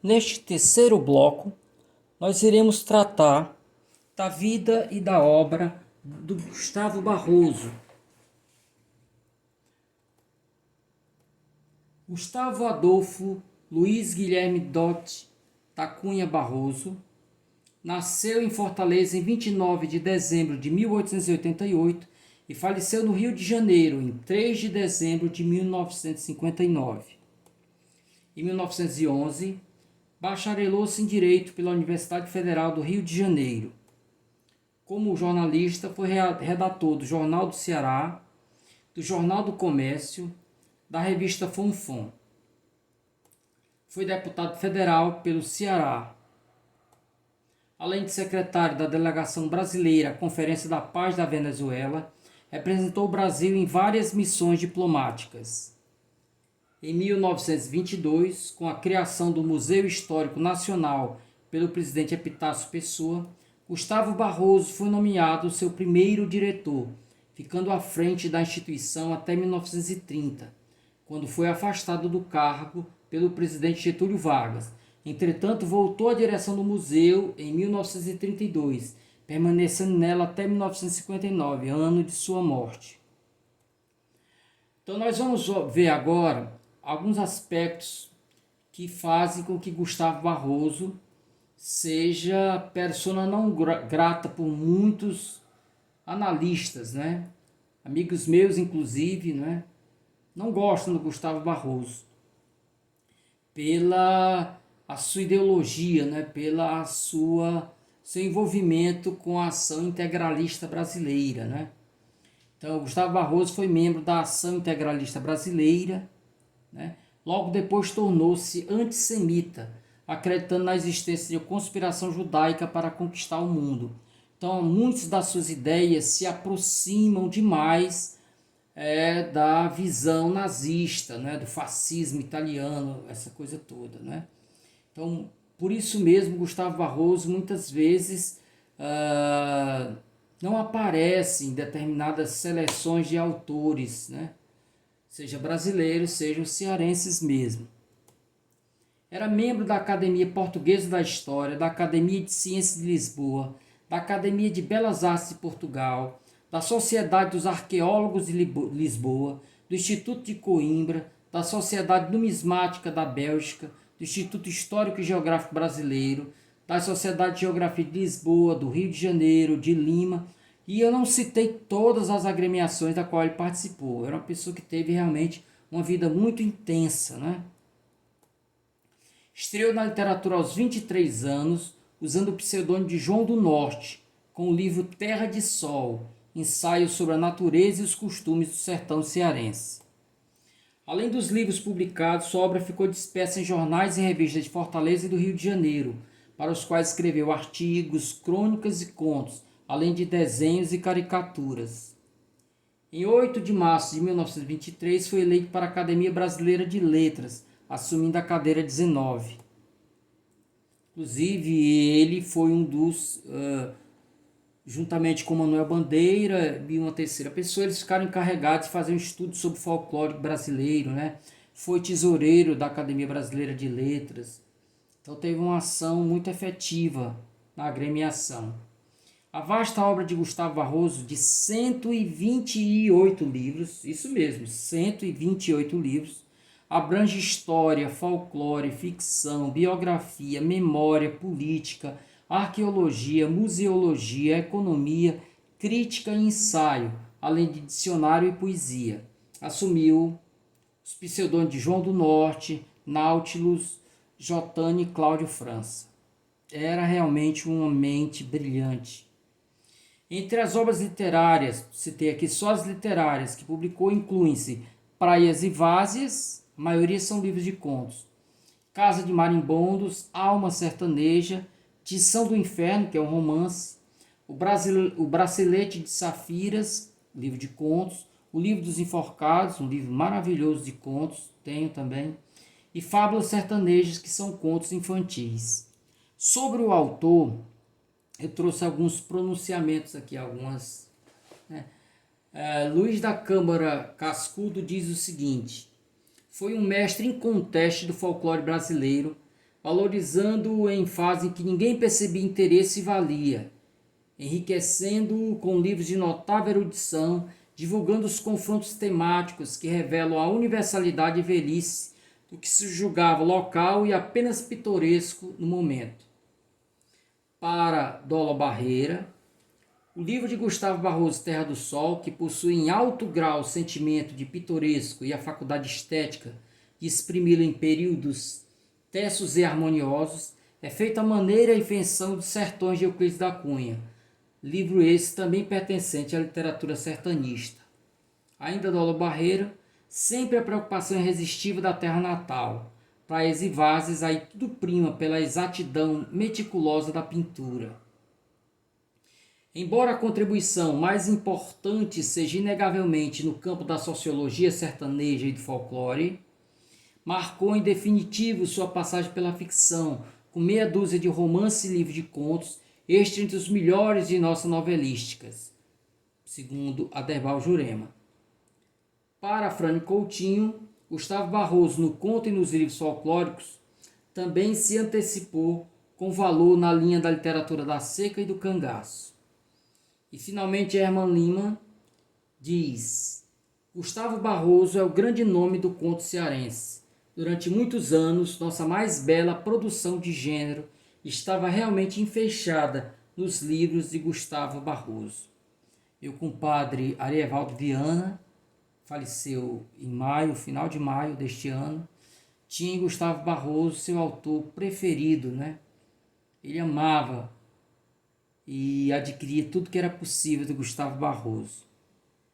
Neste terceiro bloco, nós iremos tratar da vida e da obra do Gustavo Barroso. Gustavo Adolfo Luiz Guilherme Dott da Cunha Barroso nasceu em Fortaleza em 29 de dezembro de 1888 e faleceu no Rio de Janeiro em 3 de dezembro de 1959. Em 1911, bacharelou-se em Direito pela Universidade Federal do Rio de Janeiro. Como jornalista, foi redator do Jornal do Ceará, do Jornal do Comércio, da revista Fonfon. Foi deputado federal pelo Ceará. Além de secretário da Delegação Brasileira à Conferência da Paz da Venezuela, representou o Brasil em várias missões diplomáticas. Em 1922, com a criação do Museu Histórico Nacional pelo presidente Epitácio Pessoa, Gustavo Barroso foi nomeado seu primeiro diretor, ficando à frente da instituição até 1930, quando foi afastado do cargo pelo presidente Getúlio Vargas. Entretanto, voltou à direção do museu em 1932, permanecendo nela até 1959, ano de sua morte. Então nós vamos ver agora alguns aspectos que fazem com que Gustavo Barroso seja persona não grata por muitos analistas, né? Amigos meus, inclusive, né? Não gostam do Gustavo Barroso pela a sua ideologia, né? Pela seu envolvimento com a ação integralista brasileira, né? Então, Gustavo Barroso foi membro da Ação Integralista Brasileira, né? Logo depois tornou-se antissemita, acreditando na existência de uma conspiração judaica para conquistar o mundo. Então, muitas das suas ideias se aproximam demais da visão nazista, né? Do fascismo italiano, essa coisa toda, né? Então, por isso mesmo, Gustavo Barroso muitas vezes não aparece em determinadas seleções de autores, né? Seja brasileiros, sejam cearenses mesmo. Era membro da Academia Portuguesa da História, da Academia de Ciências de Lisboa, da Academia de Belas Artes de Portugal, da Sociedade dos Arqueólogos de Lisboa, do Instituto de Coimbra, da Sociedade Numismática da Bélgica, do Instituto Histórico e Geográfico Brasileiro, da Sociedade de Geografia de Lisboa, do Rio de Janeiro, de Lima, e eu não citei todas as agremiações da qual ele participou. Era uma pessoa que teve realmente uma vida muito intensa, né? Estreou na literatura aos 23 anos, usando o pseudônimo de João do Norte, com o livro Terra de Sol, ensaio sobre a natureza e os costumes do sertão cearense. Além dos livros publicados, sua obra ficou dispersa em jornais e revistas de Fortaleza e do Rio de Janeiro, para os quais escreveu artigos, crônicas e contos, além de desenhos e caricaturas. Em 8 de março de 1923, foi eleito para a Academia Brasileira de Letras, assumindo a cadeira 19. Inclusive, ele foi um dos, juntamente com Manuel Bandeira e uma terceira pessoa, eles ficaram encarregados de fazer um estudo sobre folclore brasileiro, né? Foi tesoureiro da Academia Brasileira de Letras. Então teve uma ação muito efetiva na agremiação. A vasta obra de Gustavo Barroso, de 128 livros, isso mesmo, 128 livros, abrange história, folclore, ficção, biografia, memória, política, arqueologia, museologia, economia, crítica e ensaio, além de dicionário e poesia. Assumiu os pseudônimos de João do Norte, Nautilus, Jotane e Cláudio França. Era realmente uma mente brilhante. Entre as obras literárias, citei aqui só as literárias que publicou, incluem-se Praias e Várzea, a maioria são livros de contos, Casa de Marimbondos, Alma Sertaneja, Tição do Inferno, que é um romance, o Bracelete de Safiras, livro de contos, o Livro dos Enforcados, um livro maravilhoso de contos, tenho também, e Fábulas Sertanejas, que são contos infantis. Sobre o autor, eu trouxe alguns pronunciamentos aqui, algumas. Né? Luiz da Câmara Cascudo diz o seguinte: foi um mestre inconteste do folclore brasileiro, valorizando-o em fase em que ninguém percebia interesse e valia, enriquecendo-o com livros de notável erudição, divulgando os confrontos temáticos que revelam a universalidade e velhice do que se julgava local e apenas pitoresco no momento. Para Dolo Barreira, o livro de Gustavo Barroso, Terra do Sol, que possui em alto grau o sentimento de pitoresco e a faculdade estética de exprimi-lo em períodos tersos e harmoniosos, é feito à maneira e invenção dos sertões de Euclides da Cunha, livro esse também pertencente à literatura sertanista. Ainda Dolo Barreira, sempre a preocupação irresistível da terra natal, praias e vazes, aí tudo prima pela exatidão meticulosa da pintura. Embora a contribuição mais importante seja inegavelmente no campo da sociologia sertaneja e do folclore, marcou em definitivo sua passagem pela ficção, com meia dúzia de romances e livros de contos, este entre os melhores de nossas novelísticas, segundo Aderbal Jurema. Para Frane Coutinho, Gustavo Barroso, no conto e nos livros folclóricos, também se antecipou com valor na linha da literatura da seca e do cangaço. E finalmente Herman Lima diz: Gustavo Barroso é o grande nome do conto cearense. Durante muitos anos, nossa mais bela produção de gênero estava realmente enfeixada nos livros de Gustavo Barroso. Meu compadre Arievaldo Viana faleceu em maio, final de maio deste ano. Tinha em Gustavo Barroso seu autor preferido, né? Ele amava e adquiria tudo que era possível do Gustavo Barroso.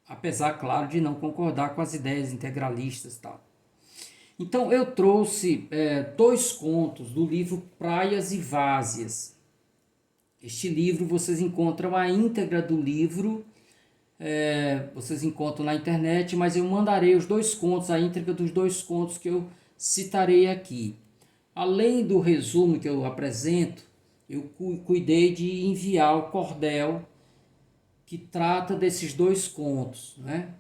Apesar, claro, de não concordar com as ideias integralistas e tal. Então eu trouxe 2 contos do livro Praias e Várzeas. Este livro vocês encontram a íntegra do livro, vocês encontram na internet, mas eu mandarei os 2 contos, a íntegra dos 2 contos que eu citarei aqui. Além do resumo que eu apresento, eu cuidei de enviar o cordel que trata desses 2 contos, né?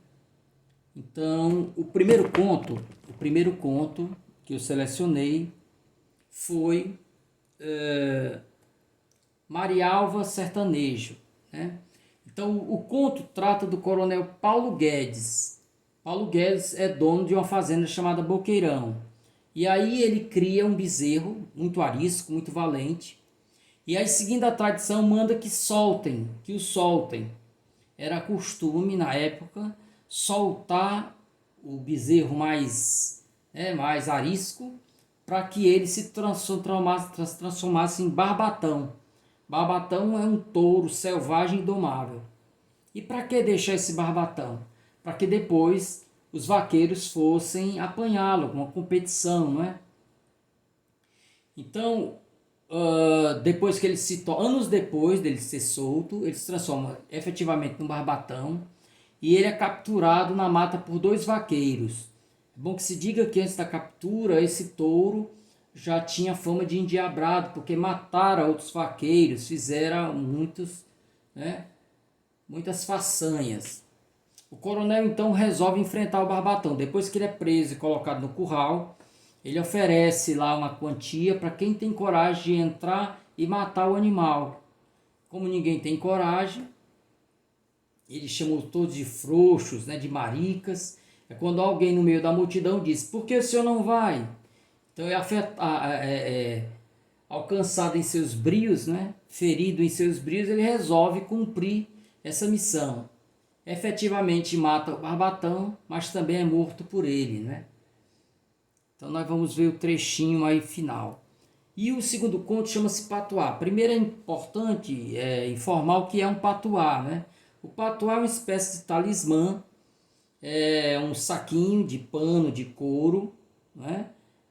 Então, o primeiro conto que eu selecionei foi Marialva Sertanejo, né? Então, o conto trata do coronel Paulo Guedes. Paulo Guedes é dono de uma fazenda chamada Boqueirão. E aí ele cria um bezerro muito arisco, muito valente. E aí, seguindo a tradição, manda que o soltem. Era costume, na época, soltar o bezerro mais arisco para que ele se transformasse em barbatão. Barbatão é um touro selvagem e domável. E para que deixar esse barbatão? Para que depois os vaqueiros fossem apanhá-lo, uma competição, não é? Então, depois que anos depois dele ser solto, ele se transforma efetivamente num barbatão e ele é capturado na mata por 2 vaqueiros. É bom que se diga que antes da captura, esse touro já tinha fama de endiabrado, porque mataram outros vaqueiros, fizeram muitas façanhas. O coronel então resolve enfrentar o barbatão. Depois que ele é preso e colocado no curral, ele oferece lá uma quantia para quem tem coragem de entrar e matar o animal. Como ninguém tem coragem, ele chamou todos de frouxos, de maricas. É quando alguém no meio da multidão diz: por que o senhor não vai? Então alcançado em seus brios, ferido em seus brios, ele resolve cumprir essa missão. Efetivamente mata o barbatão, mas também é morto por ele, Então nós vamos ver o trechinho aí final. E o segundo conto chama-se Patuá. Primeiro é importante informar o que é um patuá, O patuá é uma espécie de talismã, é um saquinho de pano de couro,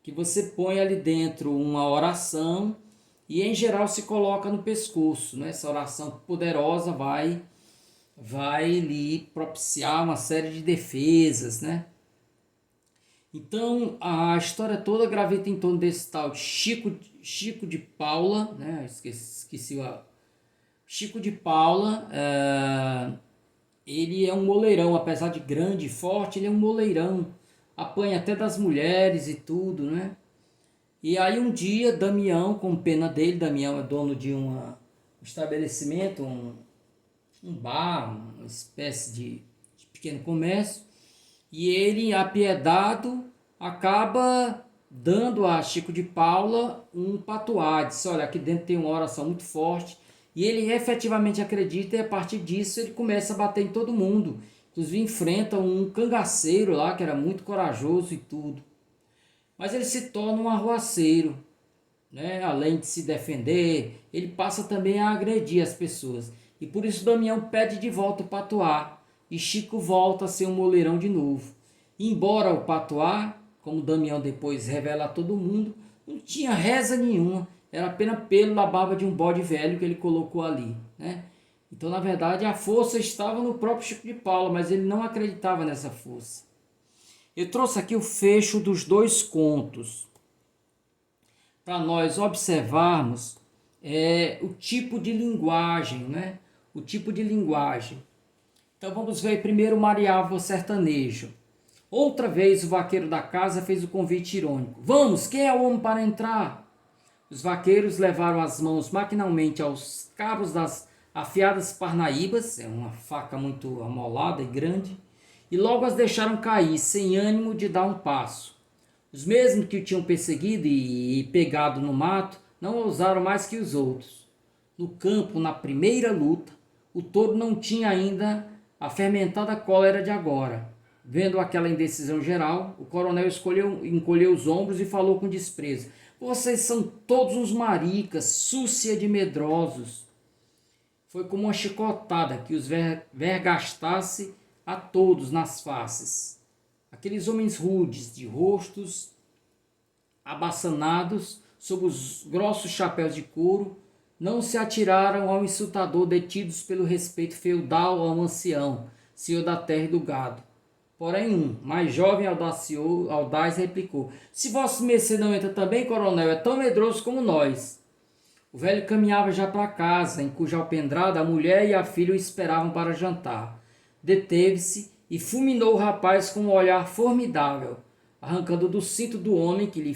que você põe ali dentro uma oração e em geral se coloca no pescoço, Essa oração poderosa vai lhe propiciar uma série de defesas, Então, a história toda gravita em torno desse tal de Chico de Paula, esqueci o Chico de Paula. Ele é um moleirão, apesar de grande e forte, ele é um moleirão, apanha até das mulheres e tudo, E aí um dia Damião, com pena dele, Damião é dono de um estabelecimento, um bar, uma espécie de pequeno comércio, e ele, apiedado, acaba dando a Chico de Paula um patuá. Diz, olha, aqui dentro tem uma oração muito forte. E ele efetivamente acredita, e a partir disso ele começa a bater em todo mundo. Inclusive enfrenta um cangaceiro lá, que era muito corajoso e tudo. Mas ele se torna um arruaceiro, né? Além de se defender, ele passa também a agredir as pessoas. E por isso Damião pede de volta o patuá. E Chico volta a ser um moleirão de novo. Embora o patuá, como Damião depois revela a todo mundo, não tinha reza nenhuma. Era apenas pelo da barba de um bode velho que ele colocou ali, né? Então, na verdade, a força estava no próprio Chico de Paula, mas ele não acreditava nessa força. Eu trouxe aqui o fecho dos dois contos, para nós observarmos o tipo de linguagem, né? O tipo de linguagem. Então vamos ver primeiro Mariava o sertanejo. Outra vez o vaqueiro da casa fez o convite irônico. Vamos, quem é o homem para entrar? Os vaqueiros levaram as mãos maquinalmente aos cabos das afiadas parnaíbas, é uma faca muito amolada e grande, e logo as deixaram cair, sem ânimo de dar um passo. Os mesmos que o tinham perseguido e pegado no mato não ousaram mais que os outros. No campo, na primeira luta, o touro não tinha ainda a fermentada cólera de agora. Vendo aquela indecisão geral, o coronel encolheu os ombros e falou com desprezo. Vocês são todos uns maricas, súcia de medrosos. Foi como uma chicotada que os vergastasse a todos nas faces. Aqueles homens rudes, de rostos abaçanados, sob os grossos chapéus de couro, não se atiraram ao insultador detidos pelo respeito feudal ao ancião, senhor da terra e do gado. Porém mais jovem e audaz, replicou, se vosso mercê não entra também, coronel, é tão medroso como nós. O velho caminhava já para casa, em cuja alpendrada a mulher e a filha o esperavam para jantar. Deteve-se e fulminou o rapaz com um olhar formidável, arrancando do cinto do homem, que lhe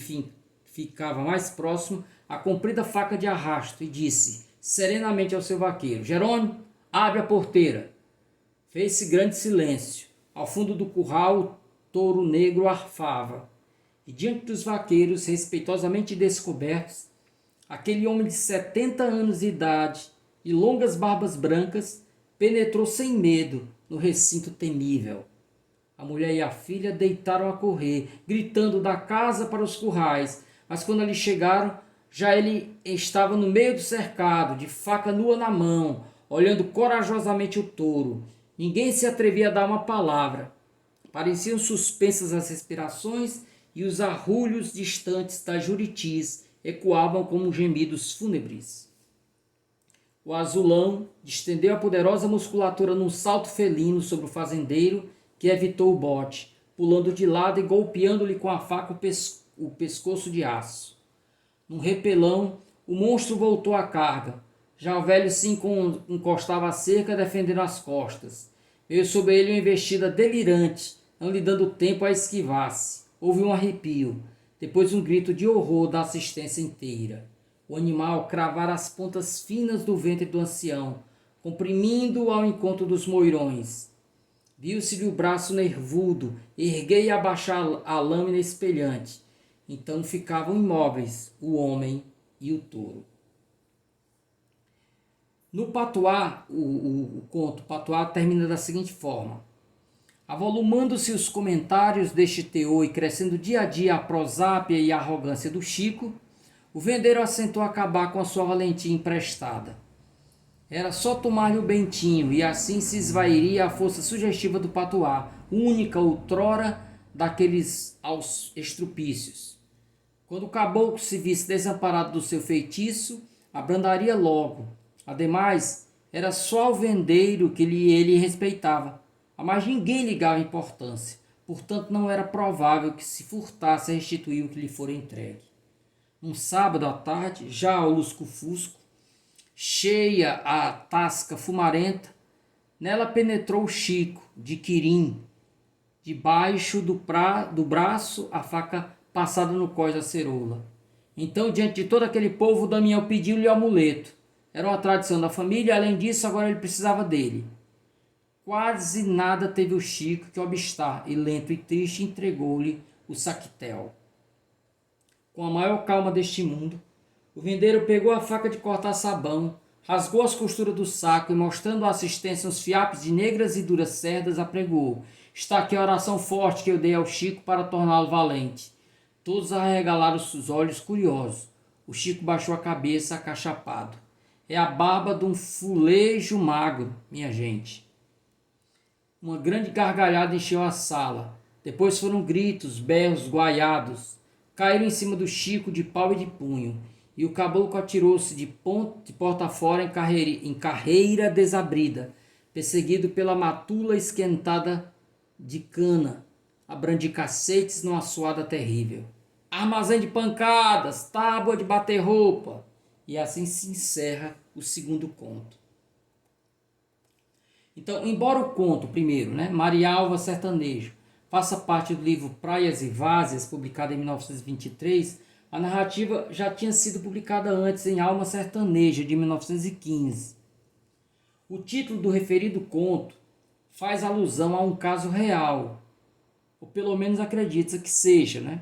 ficava mais próximo, a comprida faca de arrasto, e disse serenamente ao seu vaqueiro, Jerônimo, abre a porteira. Fez-se grande silêncio. Ao fundo do curral, o touro negro arfava. E diante dos vaqueiros, respeitosamente descobertos, aquele homem de 70 anos de idade e longas barbas brancas penetrou sem medo no recinto temível. A mulher e a filha deitaram a correr, gritando da casa para os currais, mas quando ali chegaram, já ele estava no meio do cercado, de faca nua na mão, olhando corajosamente o touro. Ninguém se atrevia a dar uma palavra. Pareciam suspensas as respirações e os arrulhos distantes das juritis ecoavam como gemidos fúnebres. O azulão distendeu a poderosa musculatura num salto felino sobre o fazendeiro, que evitou o bote, pulando de lado e golpeando-lhe com a faca o pescoço de aço. Num repelão, o monstro voltou à carga. Já o velho se encostava à cerca, defendendo as costas. Veio sobre ele uma investida delirante, não lhe dando tempo a esquivar-se. Houve um arrepio, depois um grito de horror da assistência inteira. O animal cravara as pontas finas do ventre do ancião, comprimindo-o ao encontro dos moirões. Viu-se-lhe o braço nervudo, erguer e abaixar a lâmina espelhante. Então ficavam imóveis o homem e o touro. No patuá, o conto patuá termina da seguinte forma. Avolumando-se os comentários deste teor e crescendo dia a dia a prosápia e a arrogância do Chico, o vendeiro assentou acabar com a sua valentia emprestada. Era só tomar-lhe o bentinho, e assim se esvairia a força sugestiva do patuá, única outrora daqueles aos estrupícios. Quando o caboclo se visse desamparado do seu feitiço, abrandaria logo. Ademais, era só o vendeiro que ele respeitava, a mais ninguém ligava importância, portanto não era provável que se furtasse a restituir o que lhe fora entregue. Um sábado à tarde, já ao lusco-fusco, cheia a tasca fumarenta, nela penetrou Chico, de quirim, debaixo do braço a faca passada no cós da ceroula. Então, diante de todo aquele povo, Damião pediu-lhe o amuleto. Era uma tradição da família, além disso, agora ele precisava dele. Quase nada teve o Chico que obstar, e lento e triste entregou-lhe o saquetel. Com a maior calma deste mundo, o vendeiro pegou a faca de cortar sabão, rasgou as costuras do saco e, mostrando à assistência uns fiapos de negras e duras cerdas, apregou: está aqui a oração forte que eu dei ao Chico para torná-lo valente. Todos arregalaram os olhos curiosos. O Chico baixou a cabeça, acachapado. É a barba de um fulejo magro, minha gente. Uma grande gargalhada encheu a sala. Depois foram gritos, berros, guaiados. Caíram em cima do Chico de pau e de punho. E o caboclo atirou-se de porta fora em carreira desabrida, perseguido pela matula esquentada de cana, a brandir cacetes numa suada terrível. Armazém de pancadas, tábua de bater roupa. E assim se encerra o segundo conto. Então, embora o conto, primeiro, Marialva Sertanejo, faça parte do livro Praias e Várzeas, publicado em 1923, a narrativa já tinha sido publicada antes em Alma Sertaneja, de 1915. O título do referido conto faz alusão a um caso real, ou pelo menos acredita que seja,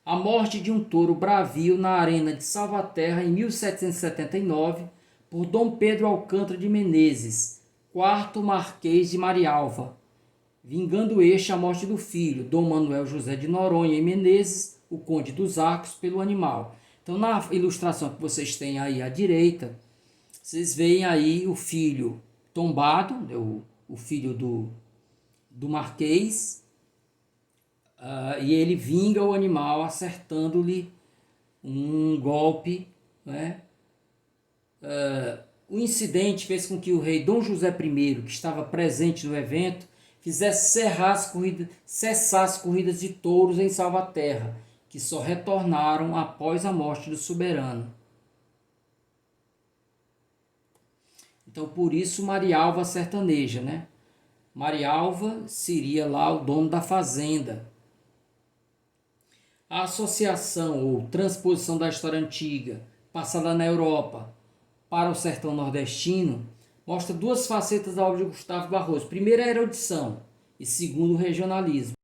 A morte de um touro bravio na arena de Salvaterra em 1779 por Dom Pedro Alcântara de Menezes, quarto Marquês de Marialva, vingando este a morte do filho, Dom Manuel José de Noronha e Menezes, o conde dos Arcos, pelo animal. Então, na ilustração que vocês têm aí à direita, vocês veem aí o filho tombado, o filho do Marquês, e ele vinga o animal acertando-lhe um golpe, O incidente fez com que o rei Dom José I, que estava presente no evento, fizesse cessar as corridas de touros em Salvaterra, que só retornaram após a morte do soberano. Então, por isso, Marialva Sertaneja, Marialva seria lá o dono da fazenda. A associação ou transposição da história antiga, passada na Europa, para o sertão nordestino, mostra duas facetas da obra de Gustavo Barroso. Primeiro, a erudição, e segundo, o regionalismo.